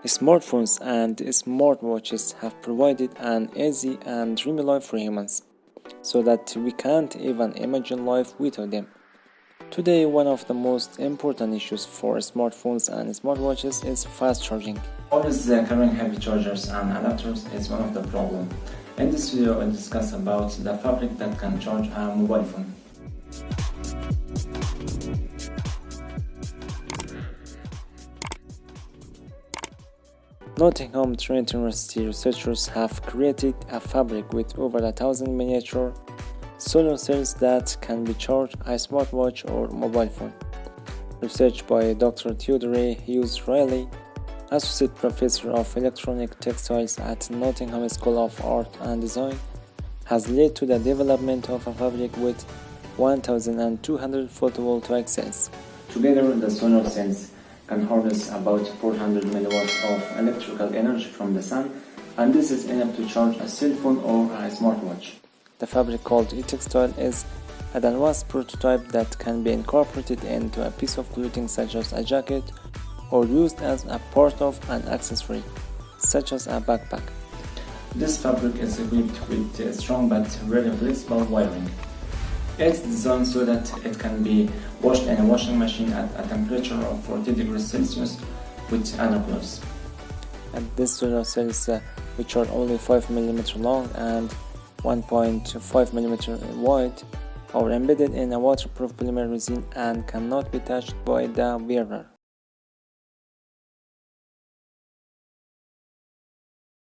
Smartphones and smartwatches have provided an easy and dreamy life for humans, so that we can't even imagine life without them. Today, one of the most important issues for smartphones and smartwatches is fast charging. Always carrying heavy chargers and adapters is one of the problems. In this video, I'll discuss about the fabric that can charge a mobile phone. Nottingham Trent University researchers have created a fabric with over 1,000 miniature solar cells that can be charged a smartwatch or mobile phone. Research by Dr. Theodore Hughes Riley, Associate Professor of Electronic Textiles at Nottingham School of Art and Design, has led to the development of a fabric with 1,200 photovoltaic cells. Together, the solar cells can harness about 400 milliwatts of electrical energy from the sun, and this is enough to charge a cell phone or a smartwatch. The fabric called e-textile is an advanced prototype that can be incorporated into a piece of clothing such as a jacket or used as a part of an accessory, such as a backpack. This fabric is equipped with strong but very flexible wiring. It's designed so that it can be washed in a washing machine at a temperature of 40 degrees Celsius with other clothes. And these solar cells, which are only 5 mm long and 1.5 mm wide, are embedded in a waterproof polymer resin and cannot be touched by the wearer.